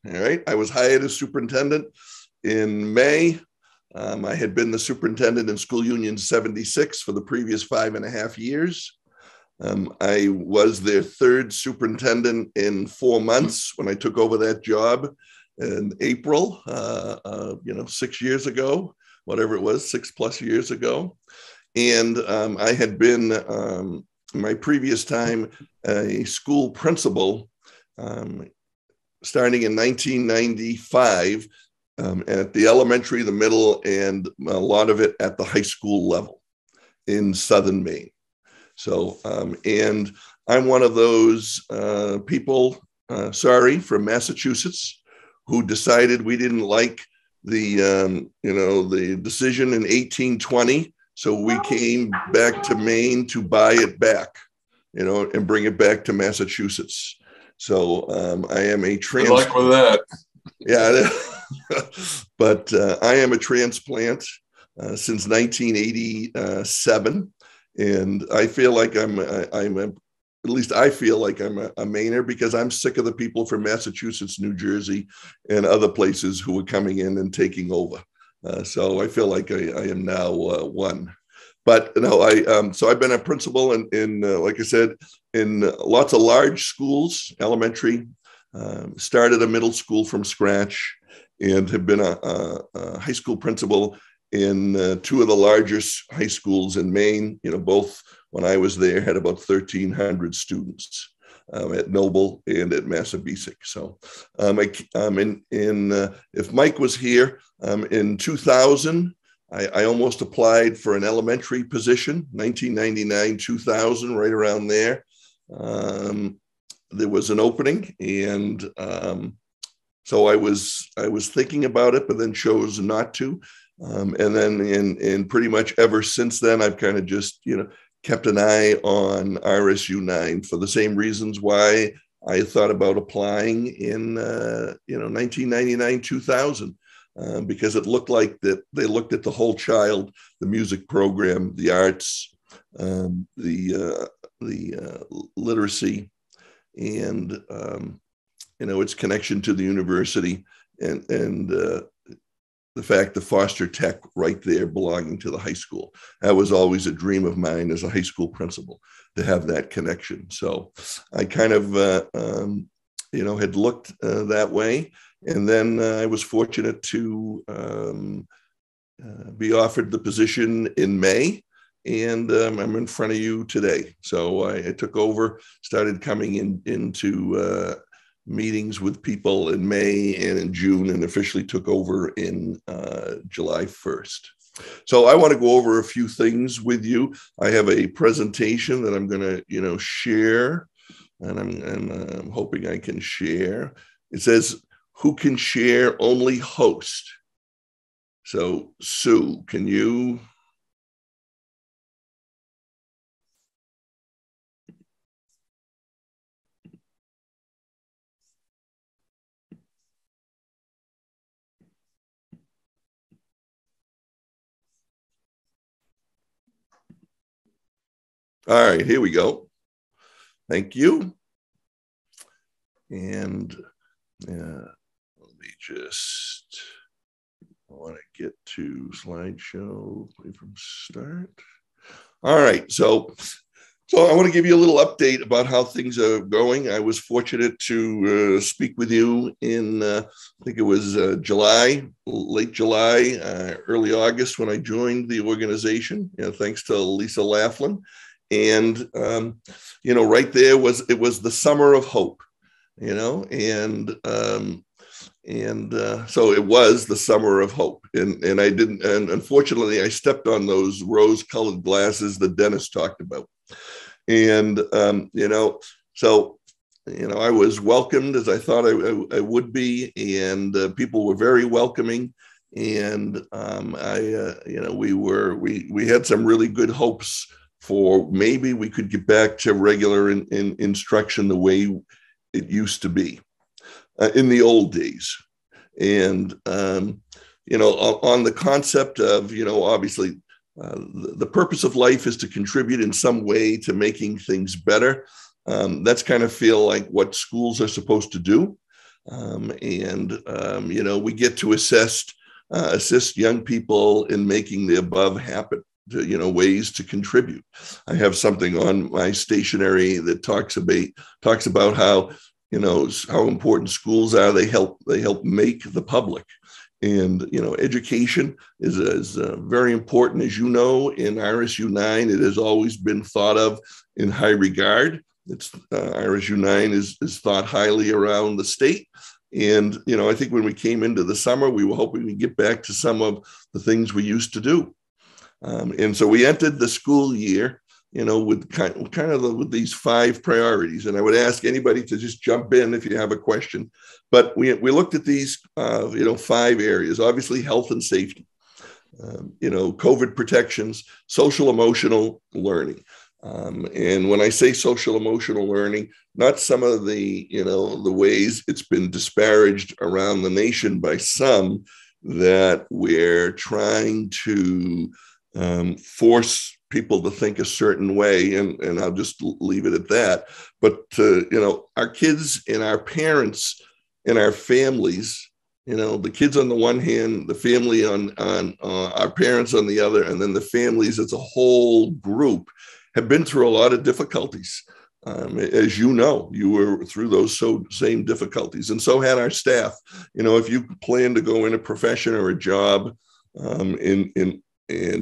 All right. I was hired as superintendent in May. I had been the superintendent in School Union 76 for the previous 5.5 years. I was their third superintendent in 4 months when I took over that job in April, 6 years ago, whatever it was, 6+ years ago. And I had been, my previous time, a school principal starting in 1995 at the elementary, the middle, and a lot of it at the high school level in Southern Maine. So, and I'm one of those people, from Massachusetts, who decided we didn't like the decision in 1820. So we came back to Maine to buy it back, and bring it back to Massachusetts. So I am a transplant. Good luck with that. Yeah, but I am a transplant since 1987. And I feel like I'm at least I feel like I'm a Mainer, because I'm sick of the people from Massachusetts, New Jersey, and other places who are coming in and taking over. So I feel like I am now one. But no, so I've been a principal in like I said, in lots of large schools, elementary, started a middle school from scratch, and have been a high school principal in 2 of the largest high schools in Maine. Both, when I was there, had about 1,300 students at Noble and at Massabesic. So if Mike was here, in 2000, I almost applied for an elementary position, 1999, 2000, right around there. There was an opening, and so I was thinking about it, but then chose not to. And then in pretty much ever since then, I've kind of just, kept an eye on RSU9 for the same reasons why I thought about applying in, 1999, 2000, because it looked like that they looked at the whole child, the music program, the arts, the literacy, and, its connection to the university, and the fact that Foster Tech right there belonging to the high school. That was always a dream of mine as a high school principal, to have that connection. So I kind of, had looked that way. And then I was fortunate to be offered the position in May. And I'm in front of you today. So I took over, started coming into meetings with people in May and in June, and officially took over in July 1st. So I want to go over a few things with you. I have a presentation that I'm going to, share, and I'm hoping I can share. It says, "Who can share? Only host." So Sue, can you? All right, here we go. Thank you. And let me just, I want to get to slideshow, play from start. All right, so I want to give you a little update about how things are going. I was fortunate to speak with you in, I think it was July, late July, early August, when I joined the organization, thanks to Lisa Laughlin. And, right there it was the summer of hope, and so it was the summer of hope. And I didn't, and unfortunately I stepped on those rose-colored glasses that Dennis talked about. And, so, I was welcomed as I thought I would be, and people were very welcoming. And we had some really good hopes for maybe we could get back to regular in instruction the way it used to be in the old days. And, on the concept of, obviously the purpose of life is to contribute in some way to making things better. That's kind of feel like what schools are supposed to do. We get to assist young people in making the above happen, ways to contribute. I have something on my stationery that talks about how, how important schools are. They help make the public. And, education is very important. As you know, in RSU9, it has always been thought of in high regard. RSU9 is thought highly around the state. And, I think when we came into the summer, we were hoping to get back to some of the things we used to do. And so we entered the school year, with with these 5 priorities. And I would ask anybody to just jump in if you have a question. But we looked at these, 5 areas. Obviously, health and safety, COVID protections, social emotional learning. And when I say social emotional learning, not some of the, the ways it's been disparaged around the nation by some, that we're trying to force people to think a certain way, and I'll just leave it at that. But our kids and our parents and our families, the kids on the one hand, the family on our parents on the other, and then the families as a whole group have been through a lot of difficulties. As you know, you were through those same difficulties, and so had our staff. If you plan to go in a profession or a job, and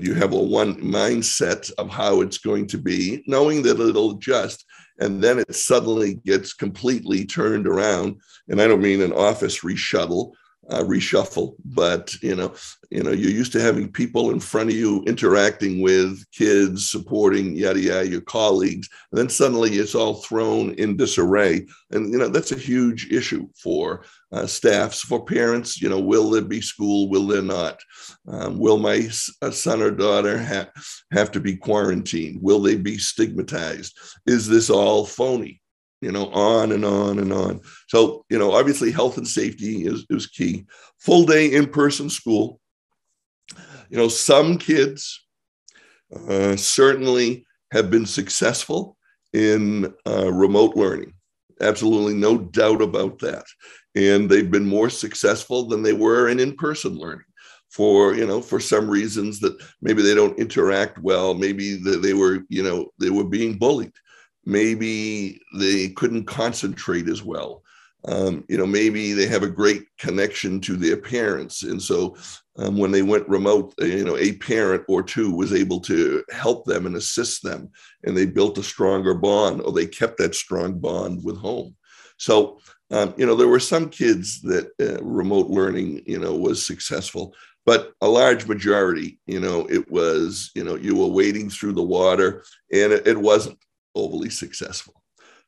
you have one mindset of how it's going to be, knowing that it'll adjust, and then it suddenly gets completely turned around. And I don't mean an office reshuffle, but you're used to having people in front of you interacting with kids, supporting your colleagues, and then suddenly it's all thrown in disarray. And that's a huge issue for staffs, for parents. Will there be school? Will there not? Will my son or daughter have to be quarantined? Will they be stigmatized? Is this all phony? On and on and on. So, obviously health and safety is key. Full day in-person school. Some kids certainly have been successful in remote learning. Absolutely no doubt about that. And they've been more successful than they were in in-person learning for some reasons that maybe they don't interact well. Maybe they were being bullied. Maybe they couldn't concentrate as well. Maybe they have a great connection to their parents. And so when they went remote, a parent or two was able to help them and assist them. And they built a stronger bond, or they kept that strong bond with home. So, there were some kids that remote learning, was successful. But a large majority, it was, you were wading through the water, and it wasn't overly successful.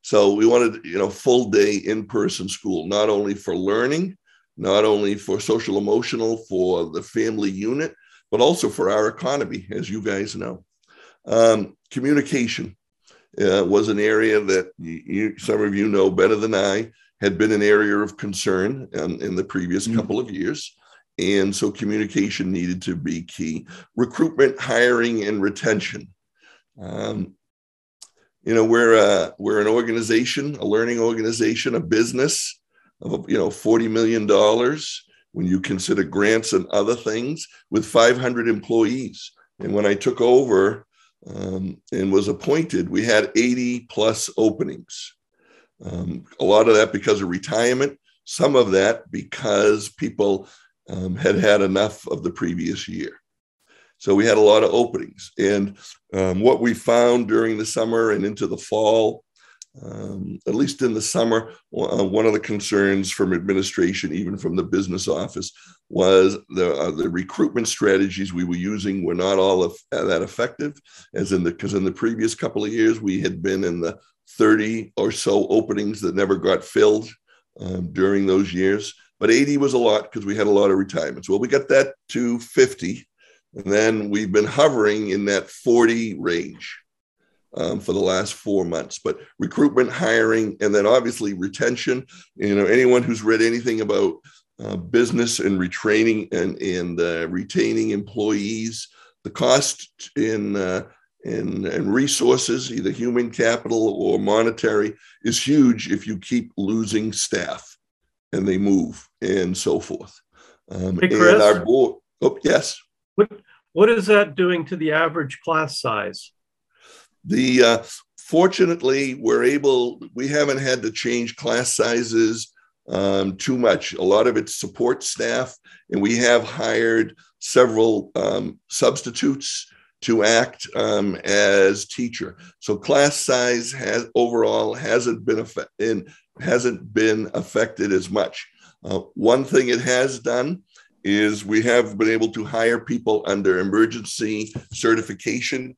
So we wanted, full day in-person school, not only for learning, not only for social emotional, for the family unit, but also for our economy, as you guys know. Communication was an area that some of you know better than I, had been an area of concern in the previous couple of years. And so communication needed to be key. Recruitment, hiring, and retention. We're an organization, a learning organization, a business of, $40 million when you consider grants and other things, with 500 employees. And when I took over and was appointed, we had 80 plus openings. A lot of that because of retirement, some of that because people had enough of the previous year. So we had a lot of openings. And what we found during the summer and into the fall, at least in the summer, one of the concerns from administration, even from the business office, was the recruitment strategies we were using were not all that effective, because in the previous couple of years, we had been in the 30 or so openings that never got filled during those years. But 80 was a lot because we had a lot of retirements. Well, we got that to 50. And then we've been hovering in that 40 range for the last 4 months. But recruitment, hiring, and then obviously retention. Anyone who's read anything about business and retraining and retaining employees, the cost in resources, either human capital or monetary, is huge if you keep losing staff. and they move and so forth. Hey, Chris, and our board, oh, yes. What is that doing to the average class size? Fortunately, we haven't had to change class sizes too much. A lot of it's support staff, and we have hired several substitutes to act as teacher. So class size hasn't been affected as much. One thing it has done is we have been able to hire people under emergency certification,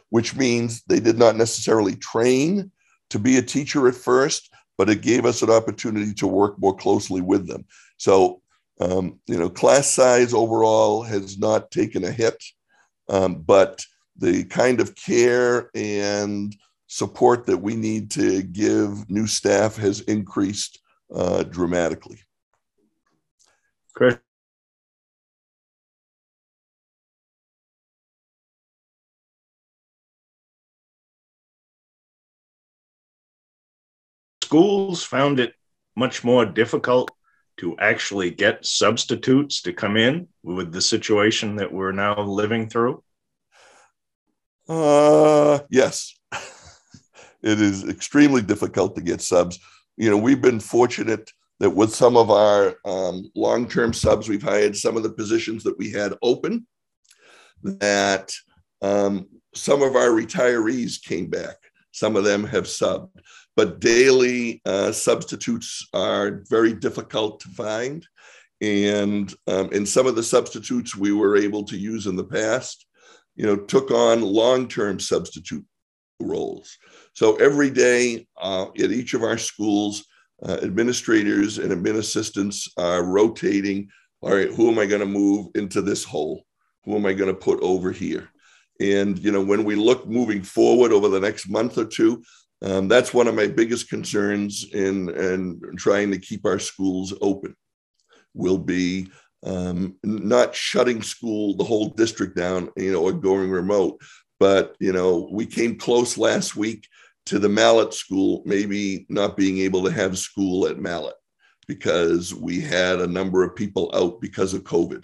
which means they did not necessarily train to be a teacher at first, but it gave us an opportunity to work more closely with them. So, class size overall has not taken a hit, but the kind of care and support that we need to give new staff has increased dramatically. Chris? Schools found it much more difficult to actually get substitutes to come in with the situation that we're now living through? Yes. It is extremely difficult to get subs. We've been fortunate that with some of our long-term subs, we've hired some of the positions that we had open, that some of our retirees came back. Some of them have subbed. But daily substitutes are very difficult to find. And some of the substitutes we were able to use in the past, took on long-term substitute roles. So every day at each of our schools, administrators and admin assistants are rotating. All right, who am I going to move into this hole? Who am I going to put over here? And, when we look moving forward over the next month or two, that's one of my biggest concerns in trying to keep our schools open, will be not shutting the whole district down, or going remote. But, we came close last week to the Mallet school, maybe not being able to have school at Mallet because we had a number of people out because of COVID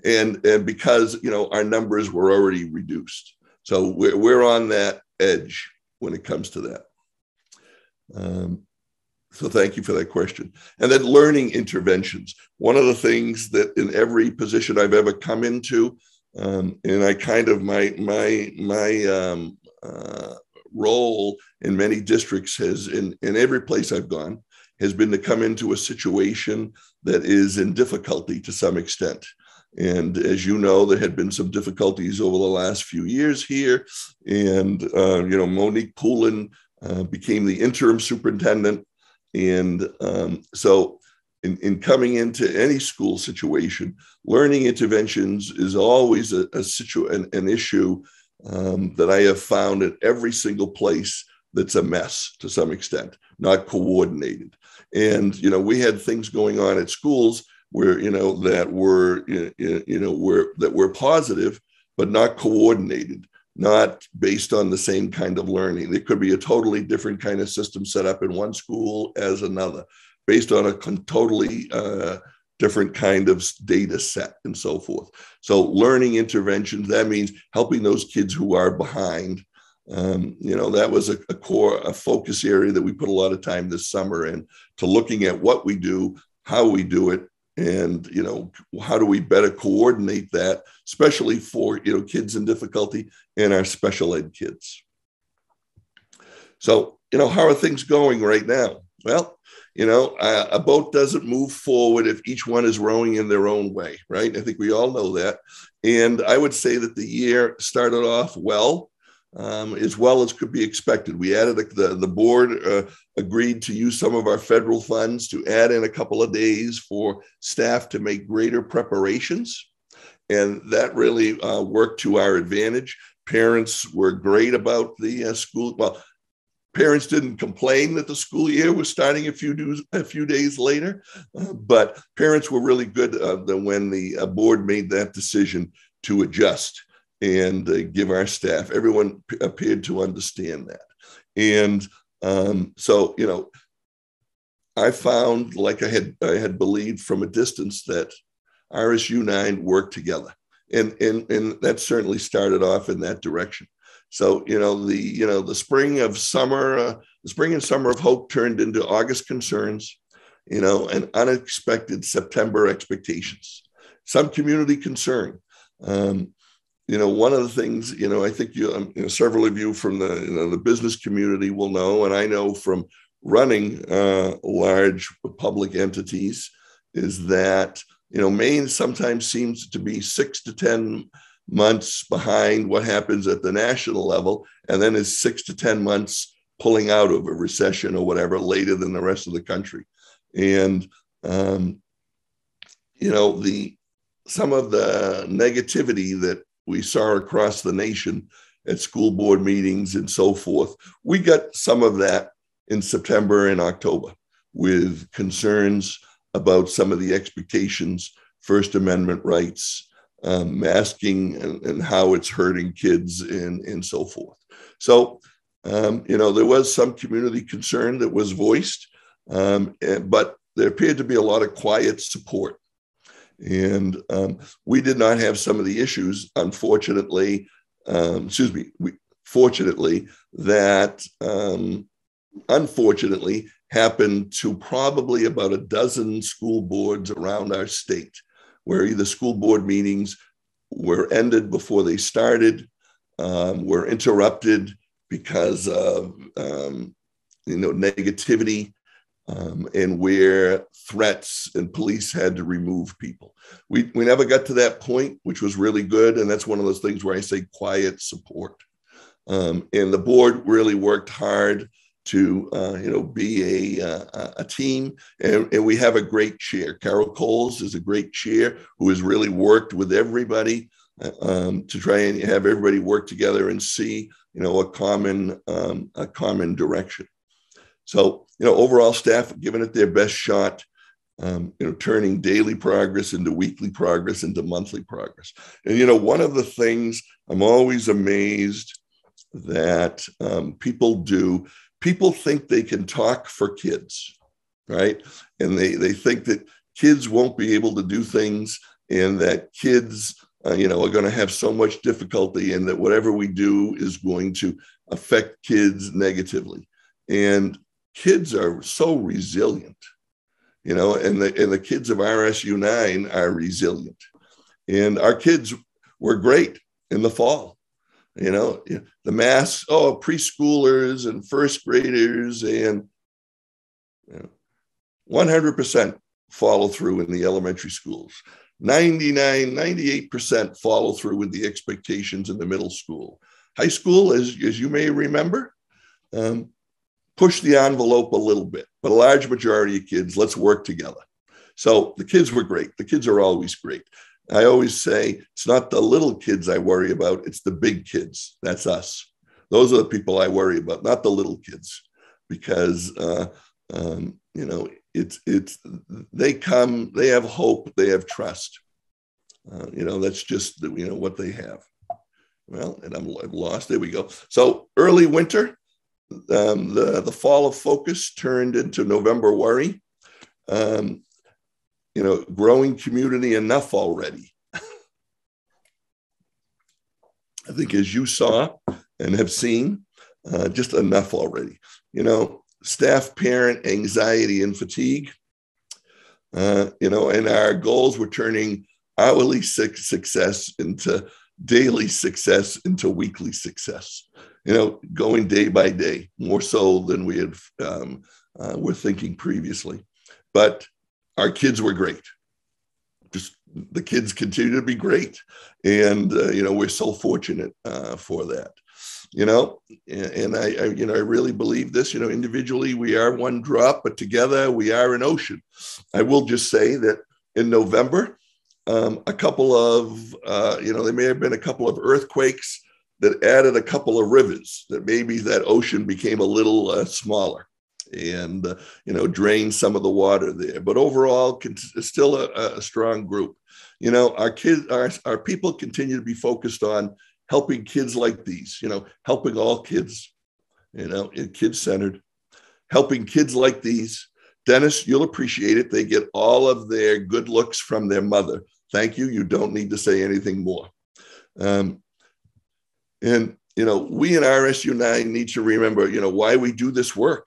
and because, our numbers were already reduced. So we're on that edge when it comes to that. So thank you for that question. And then learning interventions. One of the things that in every position I've ever come into, and I kind of my role in many districts has in every place I've gone has been to come into a situation that is in difficulty to some extent. And as you know, there had been some difficulties over the last few years here. And, Monique Poulin became the interim superintendent. And so in coming into any school situation, learning interventions is always an issue that I have found at every single place that's a mess to some extent, not coordinated. And, we had things going on at schools where, that were positive, but not coordinated, not based on the same kind of learning. There could be a totally different kind of system set up in one school as another, based on a totally different kind of data set and so forth. So learning interventions, that means helping those kids who are behind. That was a focus area that we put a lot of time this summer in, to looking at what we do, how we do it, and, how do we better coordinate that, especially for, kids in difficulty and our special ed kids. So, how are things going right now? Well, a boat doesn't move forward if each one is rowing in their own way, right? I think we all know that. And I would say that the year started off well as could be expected. We added, the board agreed to use some of our federal funds to add in a couple of days for staff to make greater preparations. And that really worked to our advantage. Parents were great about the school. Well, parents didn't complain that the school year was starting a few days later, but parents were really good when the board made that decision to adjust and give our staff. Everyone appeared to understand that. And so, I found, like I had believed from a distance, that RSU9 worked together. And that certainly started off in that direction. So, the spring and summer of hope turned into August concerns, and unexpected September expectations, some community concern. One of the things, I think several of you from the business community will know, and I know from running large public entities, is that Maine sometimes seems to be 6 to 10 months behind what happens at the national level, and then is 6 to 10 months pulling out of a recession or whatever later than the rest of the country. And some of the negativity that we saw across the nation at school board meetings and so forth, we got some of that in September and October, with concerns about some of the expectations, First Amendment rights, masking, and how it's hurting kids and so forth. So, there was some community concern that was voiced, but there appeared to be a lot of quiet support. And we did not have some of the issues, unfortunately, fortunately, that unfortunately happened to probably about a dozen school boards around our state, where either school board meetings were ended before they started, were interrupted because of negativity, and where threats and police had to remove people. We never got to that point, which was really good. And that's one of those things where I say quiet support. And the board really worked hard to be a team, and we have a great chair. Carol Coles is a great chair who has really worked with everybody to try and have everybody work together and see a common direction. So overall, staff have given it their best shot, turning daily progress into weekly progress into monthly progress. And one of the things I'm always amazed that people do. People think they can talk for kids, right? And they think that kids won't be able to do things, and that kids, are going to have so much difficulty, and that whatever we do is going to affect kids negatively. And kids are so resilient, and the kids of RSU9 are resilient. And our kids were great in the fall. The masks, preschoolers and first graders, and 100% follow through in the elementary schools. 98% follow through with the expectations in the middle school. High school, as you may remember, push the envelope a little bit, but a large majority of kids, let's work together. So the kids were great. The kids are always great. I always say it's not the little kids I worry about, it's the big kids. That's us. Those are the people I worry about, not the little kids, because they come, they have hope, they have trust. That's just what they have. Well, and I've lost. There we go. So early winter, the fall of focus turned into November worry. Growing community enough already. I think, as you saw and have seen, just enough already. Staff, parent anxiety and fatigue. And our goals were turning hourly success into daily success into weekly success. Going day by day, more so than we had were thinking previously. But our kids were great. Just the kids continue to be great. And, we're so fortunate for that, and I really believe this, individually we are one drop, but together we are an ocean. I will just say that in November, a couple of, there may have been a couple of earthquakes that added a couple of rivers, that maybe that ocean became a little smaller, and drain some of the water there. But overall, still a strong group. Our kids, our people continue to be focused on helping kids like these. Helping all kids. Kid-centered, helping kids like these Dennis, you'll appreciate it. They get all of their good looks from their mother. Thank you. You don't need to say anything more. And, you know, we in RSU9 need to remember, you know, why we do this work,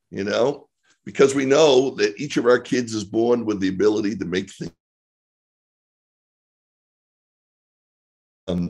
you know, because we know that each of our kids is born with the ability to make things.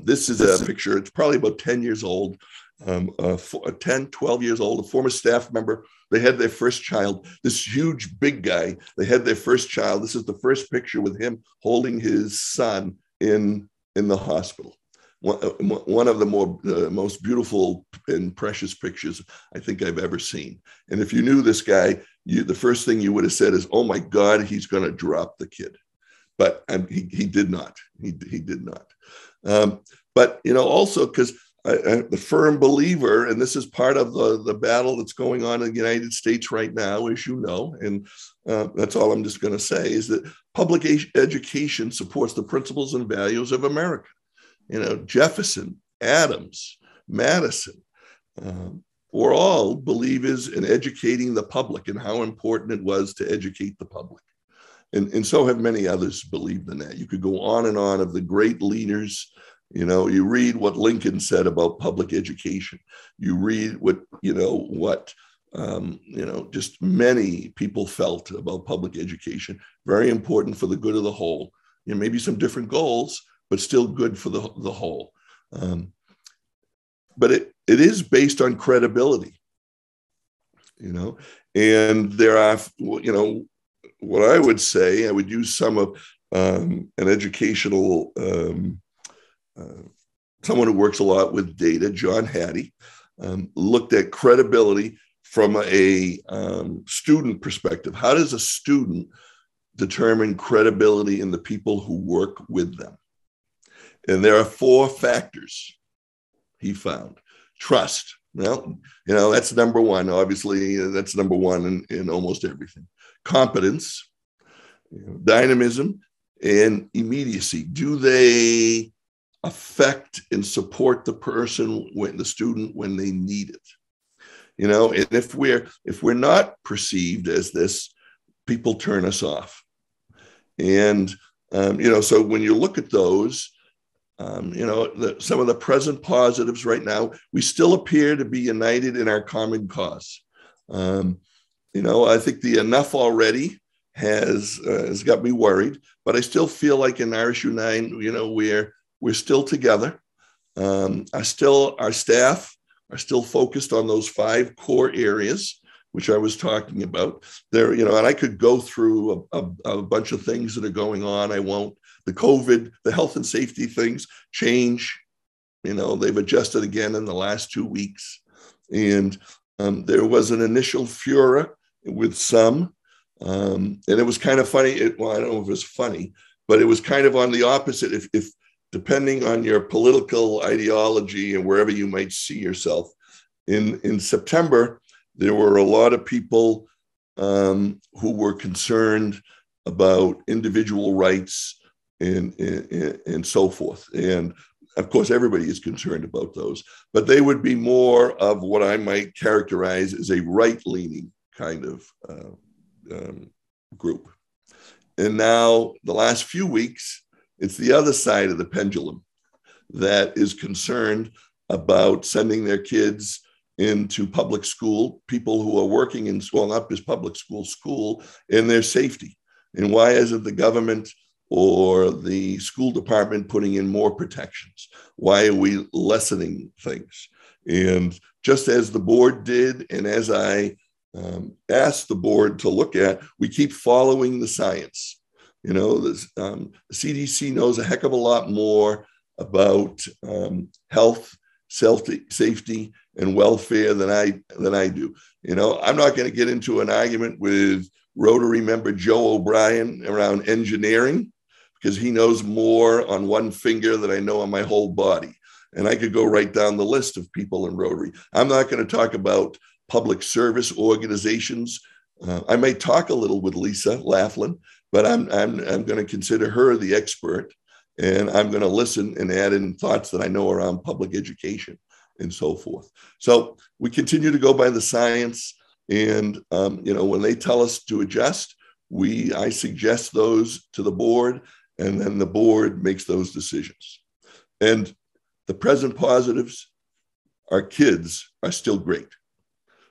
This is a picture. It's probably about 10 years old, 10, 12 years old, a former staff member. They had their first child, this huge, big guy. They had their first child. This is the first picture with him holding his son in the hospital. One of the most beautiful and precious pictures I think I've ever seen. And if you knew this guy, the first thing you would have said is, oh my God, he's going to drop the kid. But he did not. He did not. But, you know, also because I'm a firm believer, and this is part of the battle that's going on in the United States right now, as you know, and that's all I'm just going to say, is that public education supports the principles and values of America. You know, Jefferson, Adams, Madison, were all believers in educating the public and how important it was to educate the public. And so have many others believed in that. You could go on and on of the great leaders. You know, you read what Lincoln said about public education. You read what, just many people felt about public education. Very important for the good of the whole. You know, maybe some different goals, but still good for the whole. But it is based on credibility, you know, and there are, you know, what I would say, I would use some of an educational, someone who works a lot with data, John Hattie, looked at credibility from a student perspective. How does a student determine credibility in the people who work with them? And there are 4 factors he found. Trust. Well, you know, that's number one. Obviously, that's number one in almost everything. Competence, dynamism, and immediacy. Do they affect and support the person, the student, when they need it? You know, and if we're not perceived as this, people turn us off. And so when you look at those, some of the present positives right now, we still appear to be united in our common cause. I think the enough already has got me worried, but I still feel like in RSU9, we're still together. Our staff are still focused on those 5 core areas, which I was talking about there, and I could go through a bunch of things that are going on. I won't. The COVID, the health and safety things change. They've adjusted again in the last 2 weeks. And there was an initial furor with some, and it was kind of funny. I don't know if it was funny, but it was kind of on the opposite. If depending on your political ideology and wherever you might see yourself, in September, there were a lot of people who were concerned about individual rights and so forth. And of course, everybody is concerned about those, but they would be more of what I might characterize as a right-leaning kind of group. And now the last few weeks, it's the other side of the pendulum that is concerned about sending their kids into public school, people who are working in school, up as public school, and their safety. And why isn't the government or the school department putting in more protections? Why are we lessening things? And just as the board did, and as I asked the board to look at, we keep following the science. The CDC knows a heck of a lot more about health, safety, and welfare than I do. I'm not going to get into an argument with Rotary member Joe O'Brien around engineering, because he knows more on one finger than I know on my whole body. And I could go right down the list of people in Rotary. I'm not going to talk about public service organizations. I might talk a little with Lisa Laughlin, but I'm going to consider her the expert, and I'm going to listen and add in thoughts that I know around public education and so forth. So we continue to go by the science. And, when they tell us to adjust, I suggest those to the board, and then the board makes those decisions. And the present positives, our kids are still great.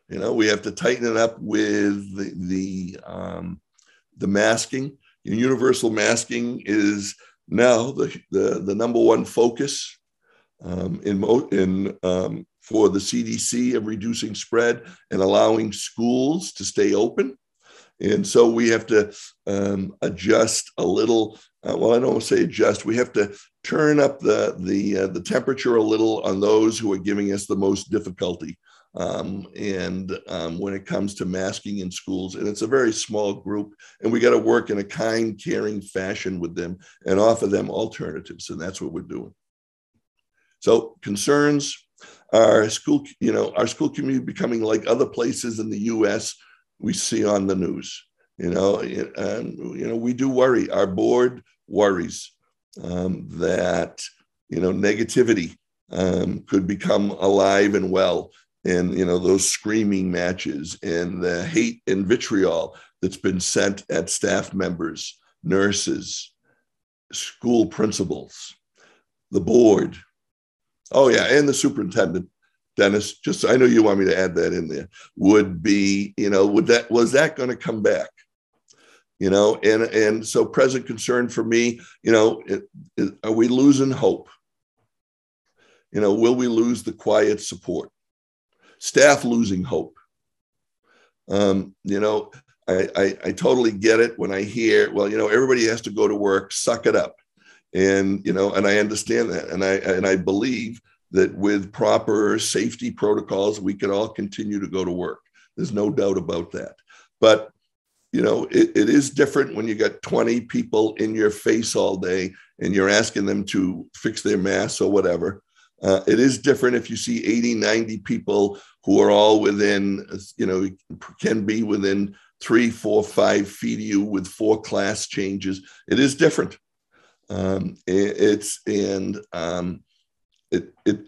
We have to tighten it up with the masking. Universal masking is now the number one focus for the CDC of reducing spread and allowing schools to stay open. And so we have to adjust a little. Well, I don't want to say adjust. We have to turn up the temperature a little on those who are giving us the most difficulty. When it comes to masking in schools, and it's a very small group, and we got to work in a kind, caring fashion with them and offer them alternatives. And that's what we're doing. So concerns, our school community becoming like other places in the U.S. we see on the news. We do worry. Our board worries that negativity could become alive and well, and those screaming matches and the hate and vitriol that's been sent at staff members, nurses, school principals, the board. Oh yeah, and the superintendent, Dennis. Just I know you want me to add that in there. Would be, was that going to come back? And so present concern for me, are we losing hope? Will we lose the quiet support? Staff losing hope. I totally get it when I hear, everybody has to go to work, suck it up. And, and I understand that. And I believe that with proper safety protocols, we can all continue to go to work. There's no doubt about that. But, it is different when you got 20 people in your face all day and you're asking them to fix their masks or whatever. It is different if you see 80, 90 people who are all within, can be within 3, 4, 5 feet of you with 4 class changes. It is different. It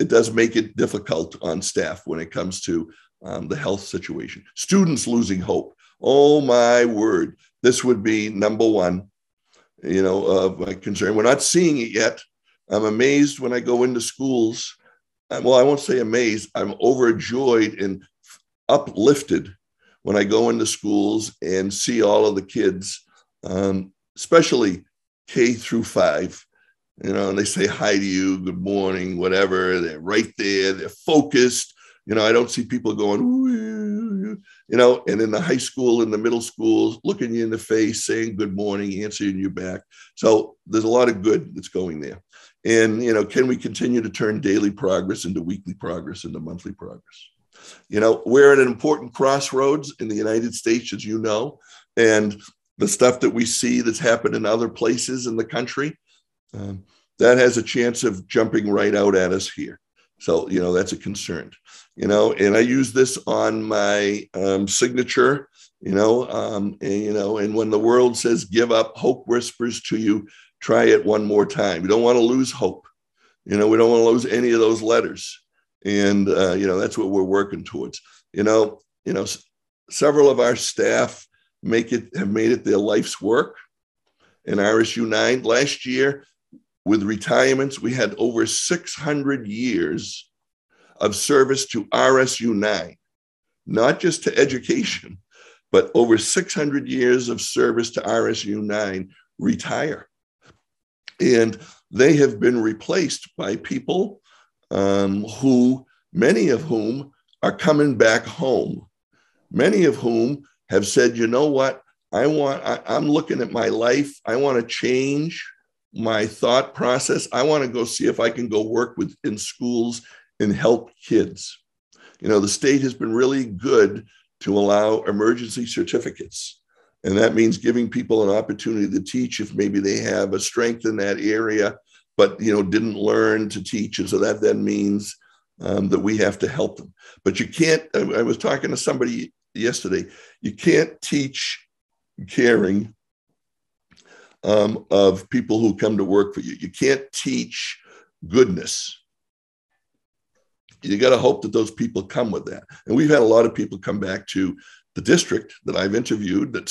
does make it difficult on staff when it comes to the health situation. Students losing hope. Oh my word. This would be number one, of my concern. We're not seeing it yet. I'm amazed when I go into schools. Well, I won't say amazed. I'm overjoyed and uplifted when I go into schools and see all of the kids, especially K through 5, and they say hi to you, good morning, whatever. They're right there. They're focused. I don't see people going, ooh, and in the high school, in the middle schools, looking you in the face, saying good morning, answering you back. So there's a lot of good that's going there. And, can we continue to turn daily progress into weekly progress into monthly progress? We're at an important crossroads in the United States, as you know, and the stuff that we see that's happened in other places in the country, that has a chance of jumping right out at us here. So, that's a concern, and I use this on my signature, and when the world says, give up, hope whispers to you, try it one more time. You don't want to lose hope. We don't want to lose any of those letters. And, that's what we're working towards. Several of our staff have made it their life's work in RSU9. Last year, with retirements, we had over 600 years of service to RSU9, not just to education, but over 600 years of service to RSU9 retire. And they have been replaced by people many of whom are coming back home, many of whom have said, you know what, I'm looking at my life. I want to change my thought process. I want to go see if I can go work in schools and help kids. The state has been really good to allow emergency certificates. And that means giving people an opportunity to teach if maybe they have a strength in that area, but, didn't learn to teach. And so that then means that we have to help them. But you can't, I was talking to somebody yesterday, you can't teach caring of people who come to work for you. You can't teach goodness. You got to hope that those people come with that. And we've had a lot of people come back to the district that I've interviewed, that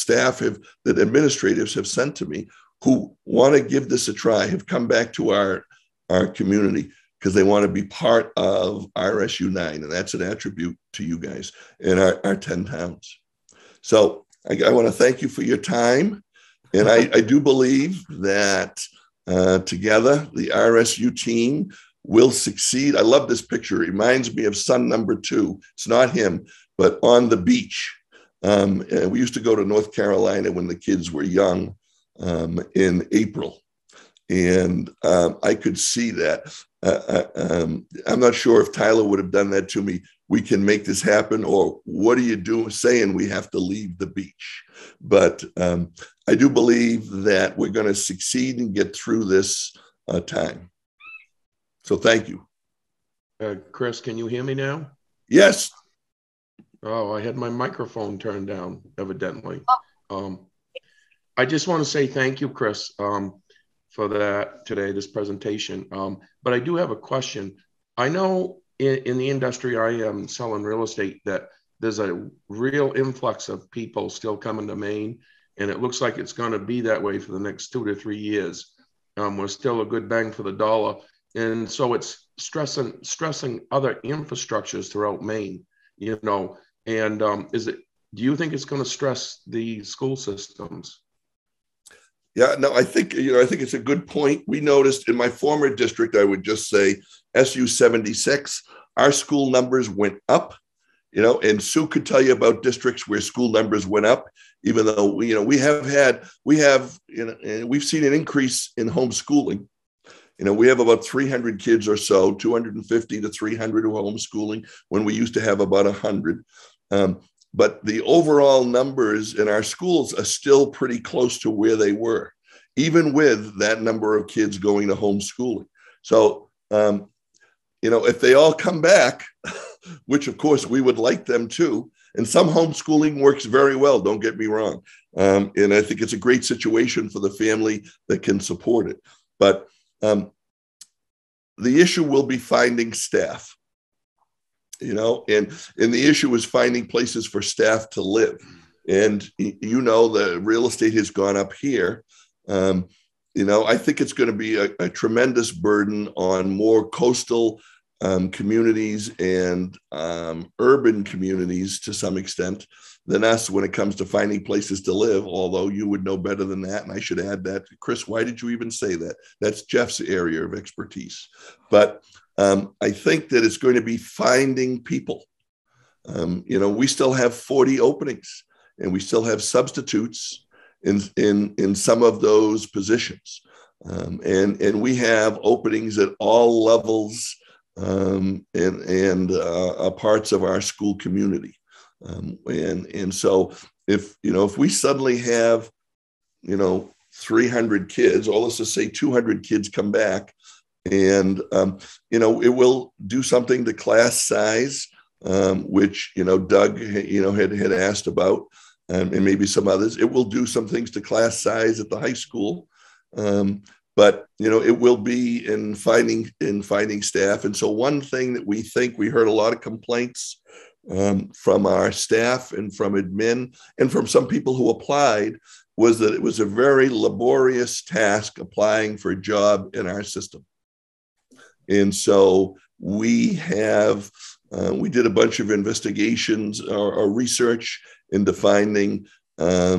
that administrators have sent to me who want to give this a try, have come back to our community because they want to be part of RSU9. And that's an attribute to you guys in our 10 towns. So I want to thank you for your time. And I do believe that together, the RSU team will succeed. I love this picture. It reminds me of son number 2. It's not him, but on the beach. We used to go to North Carolina when the kids were young in April. And I could see that. I'm not sure if Tyler would have done that to me. We can make this happen, or what are you doing saying we have to leave the beach? But I do believe that we're going to succeed and get through this time. So thank you. Chris, can you hear me now? Yes. Oh, I had my microphone turned down, evidently. I just want to say thank you, Chris, for that today, this presentation. But I do have a question. I know in the industry I am selling real estate that there's a real influx of people still coming to Maine, and it looks like it's going to be that way for the next 2 to 3 years. We're still a good bang for the dollar. And so it's stressing other infrastructures throughout Maine, you know, and do you think it's going to stress the school systems? Yeah, no, I think it's a good point. We noticed in my former district, I would just say SU 76, our school numbers went up, you know, and Sue could tell you about districts where school numbers went up, even though, we've seen an increase in homeschooling. We have about 300 kids or so, 250 to 300 who are homeschooling when we used to have about 100. But the overall numbers in our schools are still pretty close to where they were, even with that number of kids going to homeschooling. So, if they all come back, which of course we would like them to, and some homeschooling works very well, don't get me wrong. And I think it's a great situation for the family that can support it. But the issue will be finding staff. And the issue is finding places for staff to live. And, the real estate has gone up here. I think it's going to be a tremendous burden on more coastal communities and urban communities to some extent than us when it comes to finding places to live, although you would know better than that. And I should add that. Chris, why did you even say that? That's Jeff's area of expertise. But I think that it's going to be finding people. We still have 40 openings and we still have substitutes in some of those positions. And we have openings at all levels and parts of our school community. And so if we suddenly have, 300 kids, or let's just say 200 kids come back, and, it will do something to class size, which, Doug, had asked about, and maybe some others. It will do some things to class size at the high school. But, it will be in finding staff. And so one thing that we heard a lot of complaints from our staff and from admin and from some people who applied was that it was a very laborious task applying for a job in our system. And so we did a bunch of investigations or research into finding a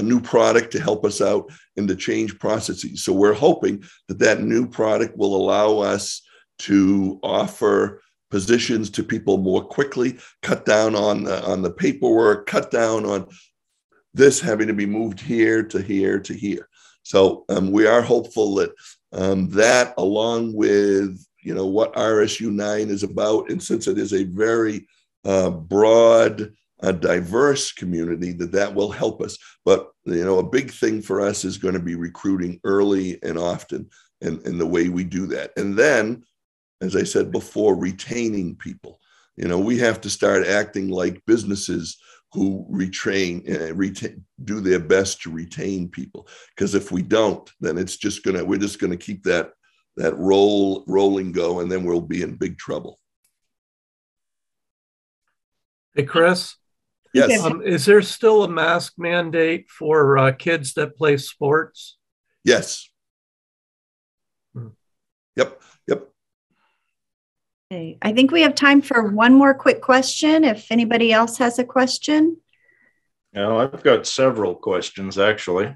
new product to help us out and to change processes. So we're hoping that new product will allow us to offer positions to people more quickly, cut down on the paperwork, cut down on this having to be moved here to here to here. So we are hopeful that that, along with what RSU9 is about, and since it is a very broad, diverse community, that will help us. But a big thing for us is going to be recruiting early and often, and the way we do that. And then, as I said before, retaining people. We have to start acting like businesses who do their best to retain people. Because if we don't, then we're just going to keep that rolling go, and then we'll be in big trouble. Hey, Chris, Yes. is there still a mask mandate for kids that play sports? Yes. Yep. Okay. I think we have time for one more quick question. If anybody else has a question. Now, I've got several questions, actually.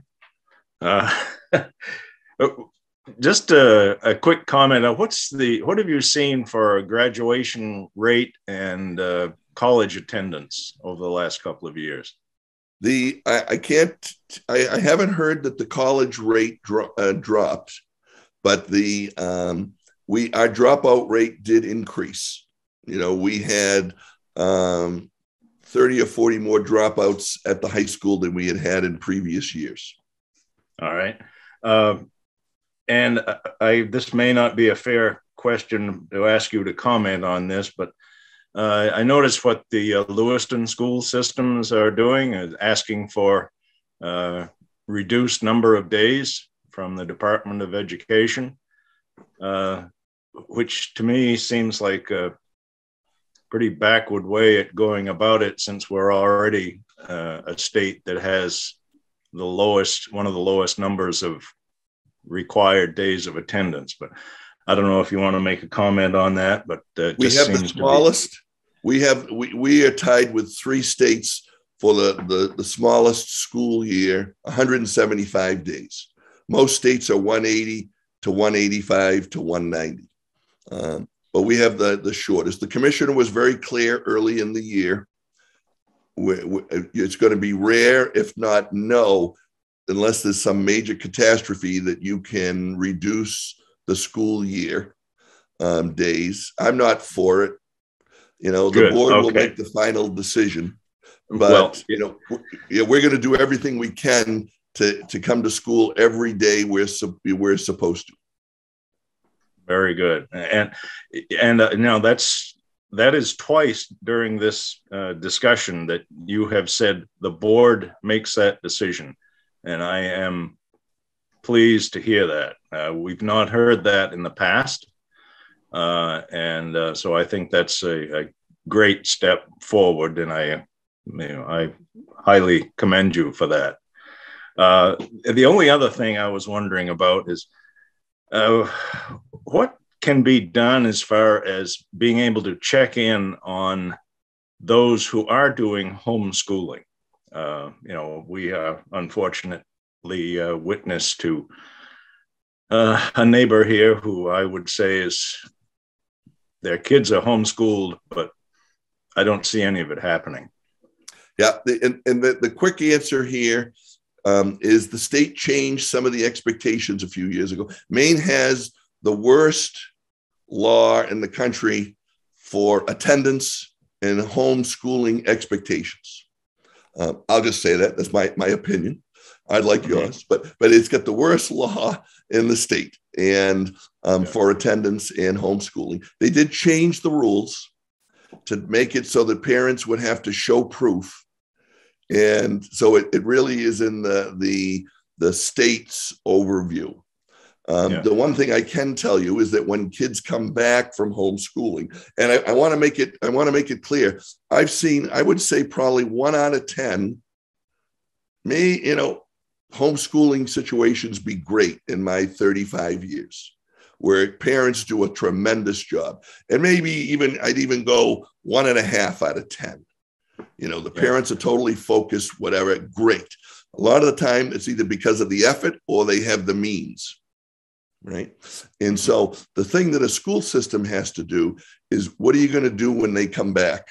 Just a quick comment on what have you seen for graduation rate and college attendance over the last couple of years? I haven't heard that the college rate dropped, but our dropout rate did increase. We had 30 or 40 more dropouts at the high school than we had in previous years. All right. And this may not be a fair question to ask you to comment on this, but I noticed what the Lewiston school systems are doing is asking for reduced number of days from the Department of Education, which to me seems like a pretty backward way at going about it, since we're already a state that has one of the lowest numbers of required days of attendance. But I don't know if you want to make a comment on that, but we have the smallest. We are tied with 3 states for the smallest school year, 175 days. Most states are 180 to 185 to 190. But we have the shortest. The commissioner was very clear early in the year. It's going to be rare, if not no, unless there's some major catastrophe, that you can reduce the school year days. I'm not for it. The board will make the final decision. But, we're going to do everything we can to come to school every day we're supposed to. Very good. And now that is twice during this discussion that you have said the board makes that decision. And I am pleased to hear that. We've not heard that in the past. So I think that's a great step forward. And I highly commend you for that. The only other thing I was wondering about is what can be done as far as being able to check in on those who are doing homeschooling. We are unfortunately witness to a neighbor here who I would say their kids are homeschooled, but I don't see any of it happening. Yeah, and the quick answer here is the state changed some of the expectations a few years ago. Maine has the worst law in the country for attendance and homeschooling expectations. I'll just say that. That's my opinion. I'd like yours, but it's got the worst law in the state and for attendance and homeschooling. They did change the rules to make it so that parents would have to show proof. And so it really is in the state's overview. The one thing I can tell you is that when kids come back from homeschooling, and I want to make it clear, I would say probably 1 out of 10 homeschooling situations be great in my 35 years, where parents do a tremendous job. And maybe I'd even go 1.5 out of 10. The parents are totally focused, whatever, great. A lot of the time it's either because of the effort or they have the means, right? And so the thing that a school system has to do is, what are you going to do when they come back?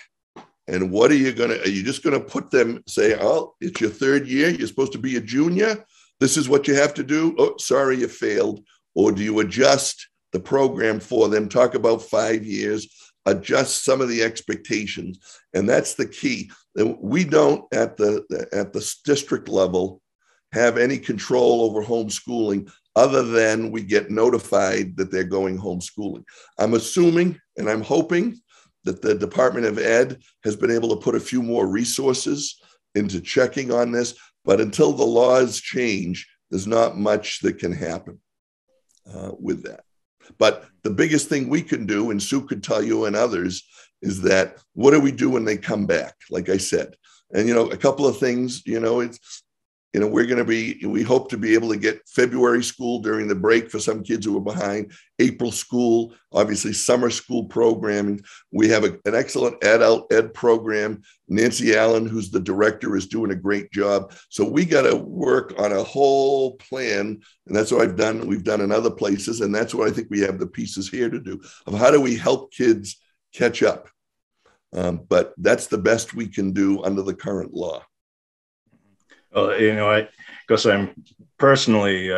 And are you just going to put them, say, oh, it's your 3rd year, you're supposed to be a junior, this is what you have to do? Oh, sorry, you failed. Or do you adjust the program for them, talk about 5 years, adjust some of the expectations? And that's the key. We don't at the district level have any control over homeschooling other than we get notified that they're going homeschooling. I'm assuming and I'm hoping that the Department of Ed has been able to put a few more resources into checking on this, but until the laws change, there's not much that can happen with that. But the biggest thing we can do, and Sue could tell you and others, is that what do we do when they come back? Like I said, and, a couple of things, we hope to be able to get February school during the break for some kids who are behind, April school, obviously summer school programming. We have an excellent adult ed program. Nancy Allen, who's the director, is doing a great job. So we got to work on a whole plan. And that's what I've done. We've done in other places. And that's what I think we have the pieces here to do, of how do we help kids catch up. But that's the best we can do under the current law. Well, because I'm personally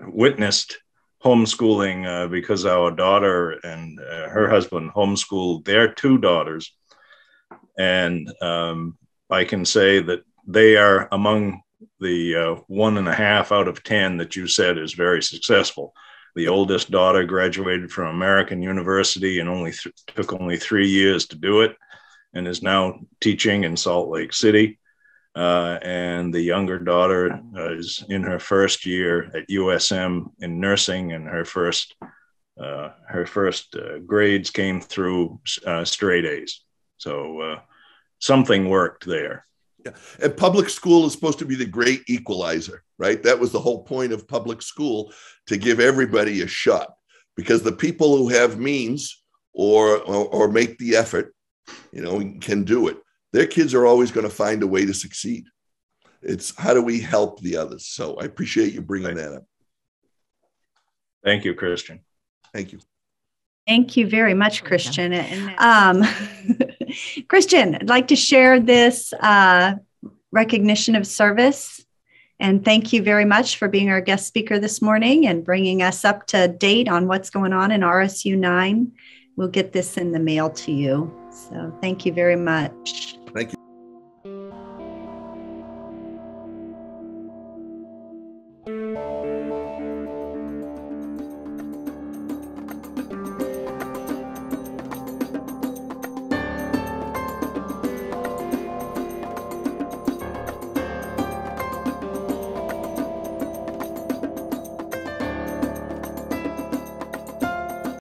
witnessed homeschooling because our daughter and her husband homeschooled their two daughters. And I can say that they are among the 1.5 out of 10 that you said is very successful. The oldest daughter graduated from American University and took only 3 years to do it, and is now teaching in Salt Lake City. And the younger daughter is in her first year at USM in nursing, and her first grades came through straight A's. So something worked there. Yeah. And public school is supposed to be the great equalizer, right? That was the whole point of public school, to give everybody a shot, because the people who have means or make the effort, can do it. Their kids are always going to find a way to succeed. It's how do we help the others? So I appreciate you bringing that up. Thank you, Christian. Thank you. Thank you very much, Christian. Christian, I'd like to share this recognition of service. And thank you very much for being our guest speaker this morning and bringing us up to date on what's going on in RSU9. We'll get this in the mail to you. So thank you very much. Thank you.